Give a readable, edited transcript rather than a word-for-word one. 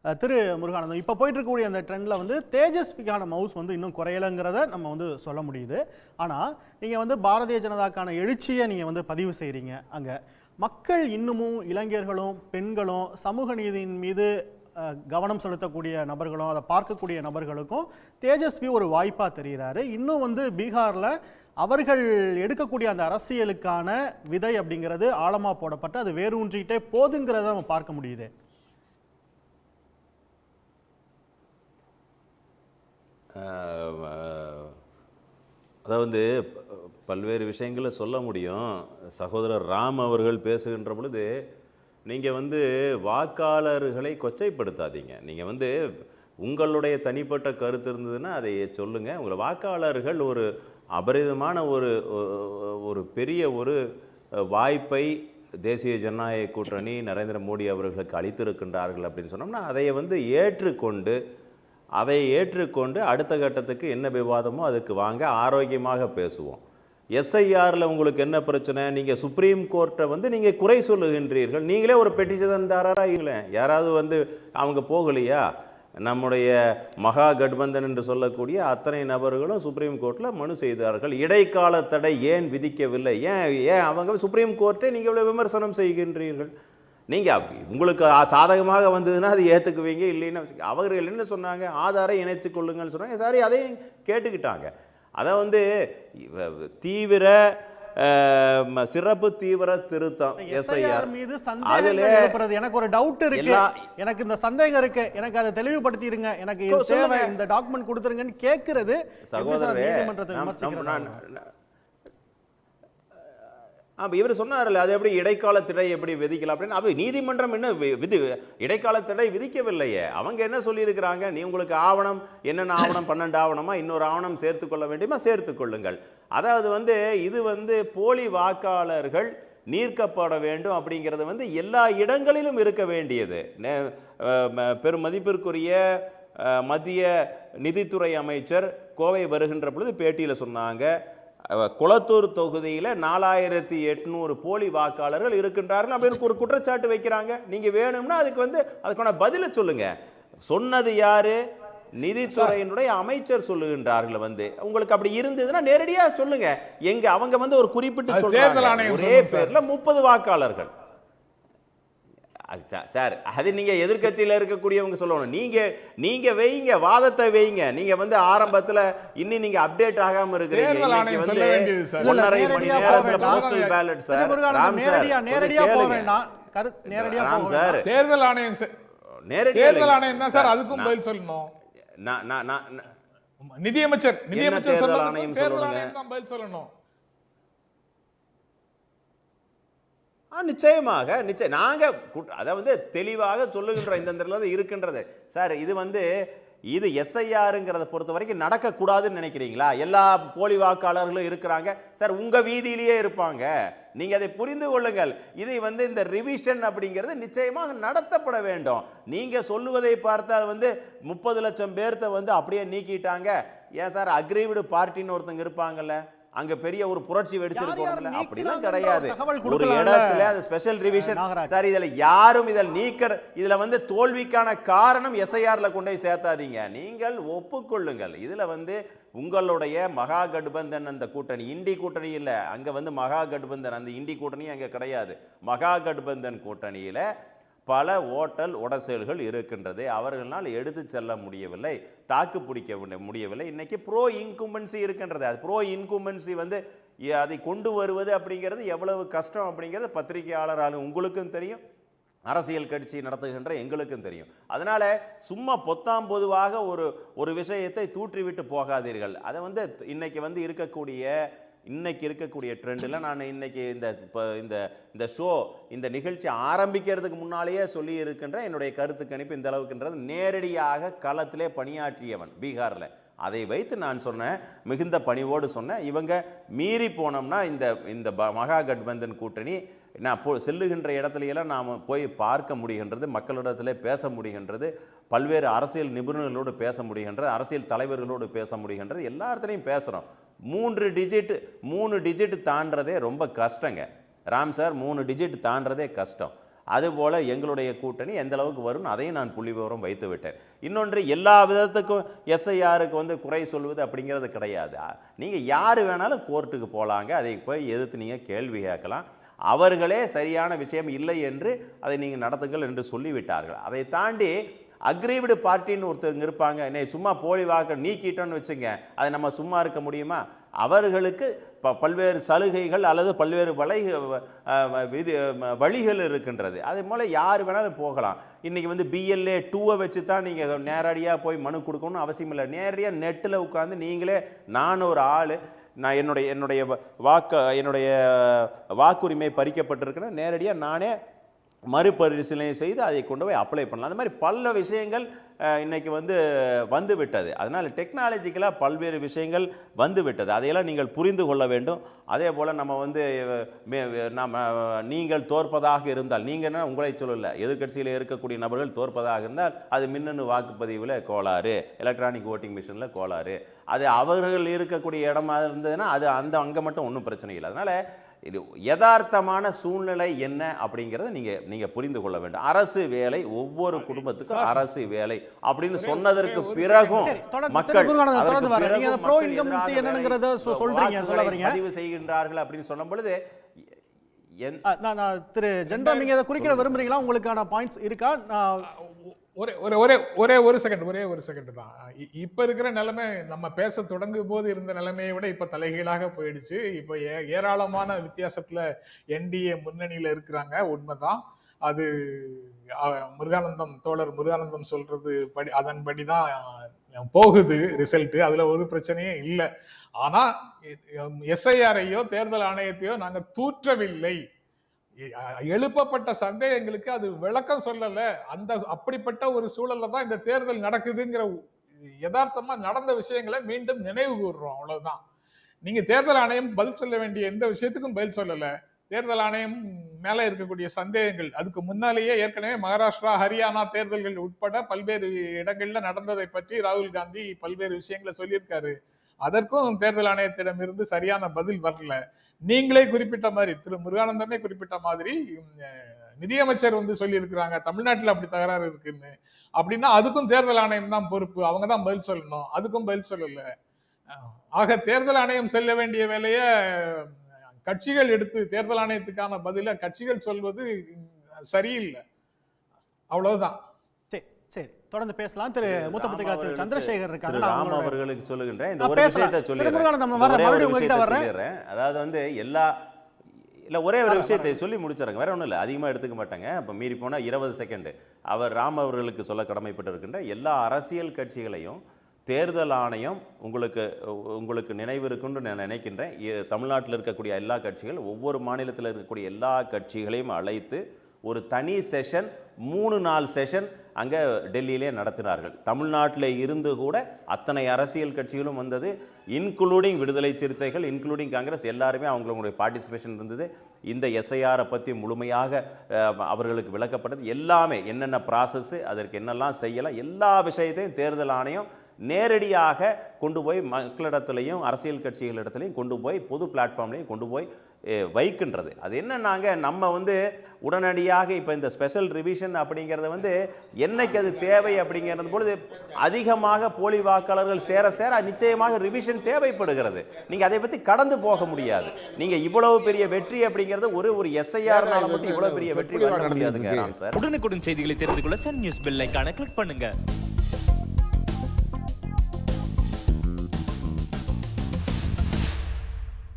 திரு முருகானந்தம், இப்போ போயிட்டு இருக்கக்கூடிய அந்த ட்ரெண்டில் வந்து தேஜஸ்விக்கான மவுஸ் வந்து இன்னும் குறையலைங்கிறத நம்ம வந்து சொல்ல முடியுது. ஆனால் நீங்கள் வந்து பாரதிய ஜனதாக்கான எழுச்சியை நீங்கள் வந்து பதிவு செய்கிறீங்க. அங்கே மக்கள் இன்னமும் இளைஞர்களும் பெண்களும் சமூக நீதியின் மீது கவனம் செலுத்தக்கூடிய நபர்களும் அதை பார்க்கக்கூடிய நபர்களுக்கும் தேஜஸ்வி ஒரு வாய்ப்பாக தெரிகிறாரு. இன்னும் வந்து பீகாரில் அவர்கள் எடுக்கக்கூடிய அந்த அரசியலுக்கான விதை அப்படிங்கிறது ஆழமாக போடப்பட்டு அது வேரூன்றிக்கிட்டே போதுங்கிறத நம்ம பார்க்க முடியுது. அதாவது பல்வேறு விஷயங்களை சொல்ல முடியும். சகோதரர் ராம் அவர்கள் பேசுகின்ற பொழுது நீங்கள் வந்து வாக்காளர்களை கொச்சைப்படுத்தாதீங்க. நீங்கள் வந்து உங்களுடைய தனிப்பட்ட கருத்து இருந்ததுன்னா அதை சொல்லுங்கள். உங்களை வாக்காளர்கள் ஒரு அபரிதமான ஒரு பெரிய ஒரு வாய்ப்பை தேசிய ஜனநாயக கூட்டணி நரேந்திர மோடி அவர்களுக்கு அளித்திருக்கின்றார்கள் அப்படின்னு சொன்னோம்னா அதை ஏற்றுக்கொண்டு அடுத்த கட்டத்துக்கு என்ன விவாதமோ அதுக்கு வாங்க, ஆரோக்கியமாக பேசுவோம். எஸ்ஐஆரில் உங்களுக்கு என்ன பிரச்சனை? நீங்கள் சுப்ரீம் கோர்ட்டை வந்து நீங்கள் குறை சொல்லுகின்றீர்கள். நீங்களே ஒரு பெட்டிஷன்தாரராக இல்லை, யாராவது வந்து அவங்க போகலையா? நம்முடைய மகா கட்பந்தன் என்று சொல்லக்கூடிய அத்தனை நபர்களும் சுப்ரீம் கோர்ட்டில் மனு செய்தார்கள். இடைக்கால தடை ஏன் விதிக்கவில்லை? ஏன் அவங்க சுப்ரீம் கோர்ட்டை நீங்கள் இவ்வளோ விமர்சனம் செய்கின்றீர்கள்? நீங்கள் உங்களுக்கு சாதகமாக வந்ததுன்னா அது ஏற்றுக்குவீங்க, இல்லைன்னா அவர்கள் என்ன சொன்னாங்க? ஆதாரை இணைச்சு கொள்ளுங்கன்னு சொன்னாங்க. சாரி, அதையும் கேட்டுக்கிட்டாங்க. அதை வந்து தீவிர சிறப்பு தீவிர திருத்தம் எஸ்ஐஆர் மீது சந்தேகம் எனக்கு ஒரு டவுட் இருக்கு, எனக்கு இந்த சந்தேகம் இருக்கு, எனக்கு அதை தெளிவுபடுத்திடுங்க, எனக்கு இது தேவை, இந்த டாக்குமெண்ட் கொடுத்துருங்கன்னு கேட்கிறது சகோதரரே. இவர் சொன்னார்ல, அது எப்படி இடைக்கால தடை எப்படி விதிக்கலாம் அப்படின்னு. அது நீதிமன்றம் என்ன இடைக்கால தடை விதிக்கவில்லையே. அவங்க என்ன சொல்லியிருக்கிறாங்க? நீ உங்களுக்கு ஆவணம் என்னென்ன ஆவணம் 12 ஆவணமா, இன்னொரு ஆவணம் சேர்த்துக்கொள்ள வேண்டுமா, சேர்த்துக்கொள்ளுங்கள். அதாவது வந்து இது வந்து போலி வாக்காளர்கள் நீக்கப்பட வேண்டும் அப்படிங்கிறது வந்து எல்லா இடங்களிலும் இருக்க வேண்டியது. பெரும் மதிப்பிற்குரிய மத்திய நிதித்துறை அமைச்சர் கோவை வருகின்ற பொழுது பேட்டியில் சொன்னாங்க, குளத்தூர் தொகுதியில் 4800 போலி வாக்காளர்கள் இருக்கின்றார்கள் அப்படின்னு ஒரு குற்றச்சாட்டு வைக்கிறாங்க. நீங்கள் வேணும்னா அதுக்கு வந்து அதுக்கான பதிலை சொல்லுங்க. சொன்னது யாரு? நிதித்துறையினுடைய அமைச்சர் சொல்லுகின்றார்கள். வந்து உங்களுக்கு அப்படி இருந்ததுன்னா நேரடியாக சொல்லுங்க. எங்க அவங்க வந்து ஒரு குறிப்பிட்டு சொல்றாங்க ஒரே பேர்ல 30 வாக்காளர்கள். சார், அது நீங்க எதிர்கட்சியில் இருக்கக்கூடியவங்க சொல்லணும். நீங்க வைங்க, வாதத்தை வைங்க. நீங்க வந்து ஆரம்பத்தில் இன்னும் நீங்க அப்டேட் ஆகாம இருக்கிறீங்க. இன்னைக்கு வந்து 1.5 மணி நேரத்தில் postal ballot sir. Ram sir, நேரடியா போவேனா? ராம் சார், தேர்தல் ஆணையம் தான் சார், அதுக்கும் பதில் சொல்லணும். நிதியமைச்சர் தேர்தல் ஆணையம் தான் பதில் சொல்லணும். நிச்சயமாக நாங்கள் அதை வந்து தெளிவாக சொல்லுகின்ற இந்த இருக்கின்றது சார். இது எஸ்ஐஆருங்கிறத பொறுத்த வரைக்கும் நடக்கக்கூடாதுன்னு நினைக்கிறீங்களா? எல்லா போலி வாக்காளர்களும் இருக்கிறாங்க சார், உங்கள் வீதியிலேயே இருப்பாங்க. நீங்கள் அதை புரிந்து கொள்ளுங்கள். இதை இந்த ரிவிஷன் அப்படிங்கிறது நிச்சயமாக நடத்தப்பட வேண்டும். நீங்கள் சொல்லுவதை பார்த்தால் 30 லட்சம் பேர்த்த அப்படியே நீக்கிட்டாங்க. ஏன் சார், அக்ரீவ்டு பார்ட்டின்னு ஒருத்தங்க இருப்பாங்கல்ல, அங்க பெரிய ஒரு புரட்சி வெடிச்சிருக்கோம்ல, அப்படிலாம் கிடையாது. ஒரு இடத்துல அது ஸ்பெஷல் ரிவிஷன் சார். இதுல யாரும் இதுல தோல்விக்கான காரணம் எஸ்ஐஆர்ல கொண்டு போய் சேர்த்தாதீங்க. நீங்கள் ஒப்புக்கொள்ளுங்கள். இதுல உங்களுடைய மகா கட்பந்தன் அந்த கூட்டணி, இண்டி கூட்டணி இல்ல, அங்க மகா கட்பந்தன், அந்த இண்டி கூட்டணி அங்க கிடையாது. மகா கட்பந்தன் கூட்டணியில பல ஓட்டல் உடசல்கள் இருக்கின்றது. அவர்களால் எடுத்து செல்ல முடியவில்லை, தாக்கு பிடிக்க முடியவில்லை. இன்னைக்கு ப்ரோ இன்கும்பன்சி இருக்கின்றது. அது ப்ரோ இன்கும்பன்சி அதை கொண்டு வருவது அப்படிங்கிறது எவ்வளவு கஷ்டம் அப்படிங்கிறது பத்திரிகையாளரால் உங்களுக்கும் தெரியும், அரசியல் கட்சி நடத்துகின்ற எங்களுக்கும் தெரியும். அதனால சும்மா பொத்தாம் பொதுவாக ஒரு விஷயத்தை தூற்றிவிட்டு போகாதீர்கள். அதை இன்னைக்கு இருக்கக்கூடிய ட்ரெண்டில் நான் இன்னைக்கு இந்த ஷோ, இந்த நிகழ்ச்சி ஆரம்பிக்கிறதுக்கு முன்னாலேயே சொல்லி இருக்கின்ற என்னுடைய கருத்து கணிப்பு இந்த அளவுக்குன்றது. நேரடியாக களத்திலே பணியாற்றியவன் பீகாரில். அதை வைத்து நான் சொன்னேன், மிகுந்த பணிவோடு சொன்னேன், இவங்க மீறி போனோம்னா இந்த மகா கட்பந்தன் கூட்டணி நான் செல்லுகின்ற இடத்துலையெல்லாம் நாம் போய் பார்க்க முடிகின்றது, மக்களிடத்திலே பேச முடிகின்றது, பல்வேறு அரசியல் நிபுணர்களோடு பேச முடிகின்றது, அரசியல் தலைவர்களோடு பேச முடிகின்றது, எல்லா இடத்துலையும் பேசுகிறோம். 3 டிஜிட் தாண்டதே ரொம்ப கஷ்டங்க ராம் சார். 3 டிஜிட் தாண்டதே கஷ்டம். அதுபோல் எங்களுடைய கூட்டணி எந்த அளவுக்கு வரும்னு அதையும் நான் புள்ளி விவரம் வைத்து விட்டேன். இன்னொன்று, எல்லா விதத்துக்கும் எஸ்ஐஆருக்கு வந்து குறை சொல்வது அப்படிங்கிறது கிடையாது. நீங்கள் யார் வேணாலும் கோர்ட்டுக்கு போகலாங்க, அதை போய் எதிர்த்து நீங்கள் கேள்வி கேட்கலாம். அவர்களே சரியான விஷயம் இல்லை என்று அதை நீங்கள் நடத்துங்கள் என்று சொல்லிவிட்டார்கள். அதை தாண்டி அக்ரீவ்டு பார்ட்டின்னு ஒருத்தருங்க இருப்பாங்க, என்னை சும்மா போலி வாக்கு நீக்கிட்டோன்னு வச்சுங்க, அதை நம்ம சும்மா இருக்க முடியுமா? அவர்களுக்கு பல்வேறு சலுகைகள் அல்லது பல்வேறு வழிகள் இருக்கின்றது. அதே போல் யார் வேணாலும் போகலாம். இன்றைக்கி வந்து BLA 2 வச்சு தான் நீங்கள் நேரடியாக போய் மனு கொடுக்கணும்னு அவசியம் இல்லை. நேரடியாக நெட்டில் உட்காந்து நீங்களே, நான் ஒரு ஆள், நான் என்னுடைய வாக்குரிமை பறிக்கப்பட்டிருக்கிறேன், நேரடியாக நானே மறுபரிசீலனை செய்து அதை கொண்டு போய் அப்ளை பண்ணலாம். அந்த மாதிரி பல விஷயங்கள் இன்றைக்கி வந்து விட்டது. அதனால் டெக்னாலஜிக்கலாக பல்வேறு விஷயங்கள் வந்து விட்டது. அதையெல்லாம் நீங்கள் புரிந்து கொள்ள வேண்டும். அதே போல் நீங்கள் தோற்பதாக இருந்தால், நீங்கன்னா உங்களை சொல்லலை, எதிர்கட்சியில் இருக்கக்கூடிய நபர்கள் தோற்பதாக இருந்தால் அது மின்னணு வாக்குப்பதிவில் கோளாறு, எலக்ட்ரானிக் ஓட்டிங் மிஷினில் கோளாறு, அது அவர்கள் இருக்கக்கூடிய இடமா இருந்ததுன்னா அது அங்கே மட்டும் ஒன்றும் பிரச்சனை இல்லை. அதனால் இது யதார்த்தமான சூழ்நிலை என்ன அப்படிங்கிறத நீங்கள் புரிந்து கொள்ள வேண்டும். அரசு வேலை, ஒவ்வொரு குடும்பத்துக்கும் அரசு வேலை அப்படின்னு சொன்னதற்கு பிறகும் மக்கள் பதிவு செய்கின்றார்கள் அப்படின்னு சொன்ன பொழுது திரு ஜென்ரல், நீங்க இதை குறிக்கிட விரும்புறீங்களா? உங்களுக்கான பாயிண்ட்ஸ் இருக்கா? ஒரே ஒரு செகண்ட் தான். இப்ப இருக்கிற நிலைமை, நம்ம பேச தொடங்கும் போது இருந்த நிலைமையை விட இப்ப தலைகீழாக போயிடுச்சு. இப்ப ஏராளமான வித்தியாசத்துல NDA முன்னணியில இருக்கிறாங்க, உண்மைதான். அது தோழர் முருகானந்தம் சொல்றது அதன்படிதான் போகுது ரிசல்ட். அதுல ஒரு பிரச்சனையும் இல்லை. ஆனா SIR-ஐயோ தேர்தல் ஆணையத்தையோ நாங்க தூற்றவில்லை. எழுப்பப்பட்ட சந்தேகங்களுக்கு அது விளக்கம் சொல்லல. அப்படிப்பட்ட ஒரு சூழல்ல தான் இந்த தேர்தல் நடக்குதுங்கிற யதார்த்தமா நடந்த விஷயங்களை மீண்டும் நினைவு கூறுறோம், அவ்வளவுதான். நீங்க தேர்தல் ஆணையம் பதில் சொல்ல வேண்டிய எந்த விஷயத்துக்கும் பதில் சொல்லல. தேர்தல் ஆணையம் மேல இருக்கக்கூடிய சந்தேகங்கள், அதுக்கு முன்னாலேயே ஏற்கனவே மகாராஷ்டிரா, ஹரியானா தேர்தல்கள் உட்பட பல்வேறு இடங்கள்ல நடந்ததை பற்றி ராகுல் காந்தி பல்வேறு விஷயங்களை சொல்லியிருக்காரு. அதற்கும் தேர்தல் ஆணையத்திடம் இருந்து சரியான பதில் வரல. நீங்களே குறிப்பிட்ட மாதிரி, திரு முருகானந்தமே குறிப்பிட்ட மாதிரி, நிதியமைச்சர் சொல்லி இருக்கிறாங்க தமிழ்நாட்டில் அப்படி தகராறு இருக்குன்னு. அப்படின்னா அதுக்கும் தேர்தல் ஆணையம் தான் பொறுப்பு, அவங்க தான் பதில் சொல்லணும். அதுக்கும் பதில் சொல்லல. ஆக தேர்தல் ஆணையம் செல்ல வேண்டிய வேலையை கட்சிகள் எடுத்து, தேர்தல் ஆணையத்துக்கான பதில கட்சிகள் சொல்வது சரியில்லை, அவ்வளவுதான். சரி, தொடர்ந்து பேசலாம். திரு மூத்த பத்திரிகையாளர் திரு சந்திரசேகர் இருக்காங்க. ராம் அவர்களுக்கு சொல்லுகின்றேன், இந்த ஒரு விஷயத்தை சொல்லிடுறேன். அதாவது ஒரே ஒரு விஷயத்தை சொல்லி முடிச்சிடறேங்க, வேற ஒன்றும் இல்லை, அதிகமாக எடுத்துக்க மாட்டாங்க. இப்போ மீறி போனால் 20 செகண்ட். அவர் ராம் அவர்களுக்கு சொல்ல கடமைப்பட்டு இருக்கின்ற எல்லா அரசியல் கட்சிகளையும் தேர்தல் ஆணையம், உங்களுக்கு நினைவு இருக்குன்னு நான் நினைக்கின்றேன், தமிழ்நாட்டில் இருக்கக்கூடிய எல்லா கட்சிகள், ஒவ்வொரு மாநிலத்தில் இருக்கக்கூடிய எல்லா கட்சிகளையும் அழைத்து ஒரு தனி செஷன், 3 நாள் செஷன் அங்கே டெல்லியிலே நடத்தினார்கள். தமிழ்நாட்டில் இருந்து கூட அத்தனை அரசியல் கட்சிகளும் வந்தது, இன்க்ளூடிங் விடுதலை சிறுத்தைகள், இன்க்ளூடிங் காங்கிரஸ், எல்லாருமே அவங்களுடைய பார்ட்டிசிபேஷன் இருந்தது. இந்த SIR-ஐ பற்றி முழுமையாக அவர்களுக்கு விளக்கப்பட்டது. எல்லாமே என்னென்ன ப்ராசஸ்ஸு, அதற்கு என்னெல்லாம் செய்யலாம், எல்லா விஷயத்தையும் தேர்தல் ஆணையம் நேரடியாக கொண்டு போய் மக்களிடத்துலையும் அரசியல் கட்சிகளிடத்துலையும் கொண்டு போய் பொது பிளாட்ஃபார்ம்லையும் கொண்டு போய் வைக்கின்றது. அது என்னன்னாங்க, நம்ம உடனடியாக இப்போ இந்த ஸ்பெஷல் ரிவிஷன் அப்படிங்கிறத என்னைக்கு அது தேவை அப்படிங்கிறது பொழுது அதிகமாக போலி வாக்காளர்கள் சேர சேர நிச்சயமாக ரிவிஷன் தேவைப்படுகிறது. நீங்கள் அதை பற்றி கடந்து போக முடியாது. நீங்கள் இவ்வளவு பெரிய வெற்றி அப்படிங்கிறது ஒரு SIR-னால மட்டும் இவ்வளவு பெரிய வெற்றி வர முடியாதுங்க. சார், உடனுக்குடன் செய்திகளை தெரிந்து கொள்ள சன் நியூஸ் பெல் ஐகானை கிளிக் பண்ணுங்க.